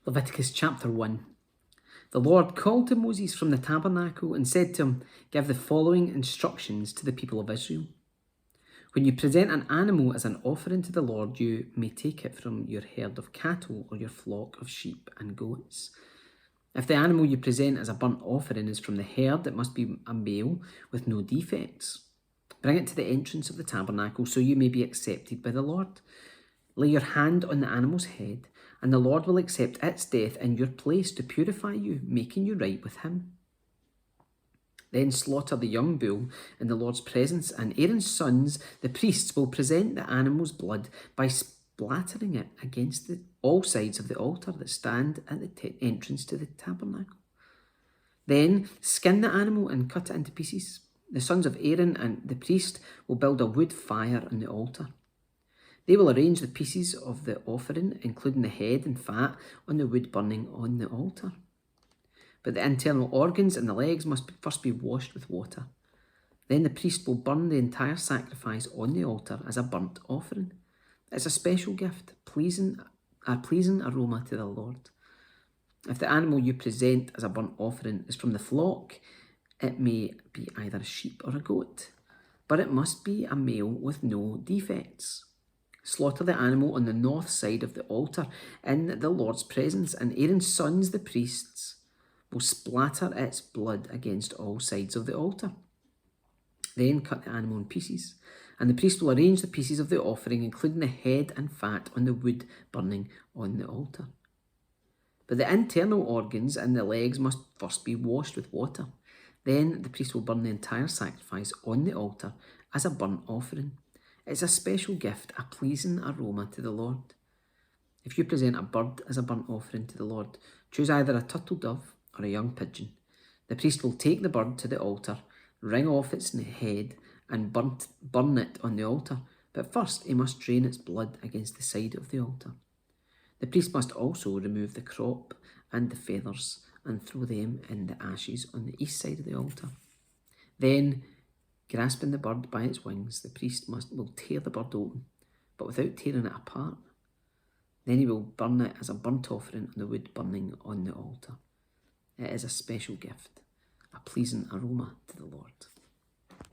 Leviticus chapter 1. The Lord called to Moses from the tabernacle and said to him, "Give the following instructions to the people of Israel. When you present an animal as an offering to the Lord, you may take it from your herd of cattle or your flock of sheep and goats. If the animal you present as a burnt offering is from the herd, it must be a male with no defects. Bring it to the entrance of the tabernacle so you may be accepted by the Lord. Lay your hand on the animal's head, and the Lord will accept its death in your place to purify you, making you right with him. Then slaughter the young bull in the Lord's presence, and Aaron's sons, the priests, will present the animal's blood by splattering it against all sides of the altar that stand at the entrance to the tabernacle. Then skin the animal and cut it into pieces. The sons of Aaron and the priest will build a wood fire on the altar. They will arrange the pieces of the offering, including the head and fat, on the wood burning on the altar. But the internal organs and the legs must first be washed with water. Then the priest will burn the entire sacrifice on the altar as a burnt offering. It's a special gift, a pleasing aroma to the Lord. If the animal you present as a burnt offering is from the flock, it may be either a sheep or a goat, but it must be a male with no defects. Slaughter the animal on the north side of the altar in the Lord's presence, and Aaron's sons, the priests, will splatter its blood against all sides of the altar. Then cut the animal in pieces, and the priest will arrange the pieces of the offering, including the head and fat, on the wood burning on the altar. But the internal organs and the legs must first be washed with water. Then the priest will burn the entire sacrifice on the altar as a burnt offering. It's a special gift, a pleasing aroma to the Lord. If you present a bird as a burnt offering to the Lord, choose either a turtle dove or a young pigeon. The priest will take the bird to the altar, wring off its head and burn it on the altar. But first he must drain its blood against the side of the altar. The priest must also remove the crop and the feathers and throw them in the ashes on the east side of the altar. Then, grasping the bird by its wings, the priest will tear the bird open, but without tearing it apart. Then he will burn it as a burnt offering on the wood burning on the altar. It is a special gift, a pleasing aroma to the Lord.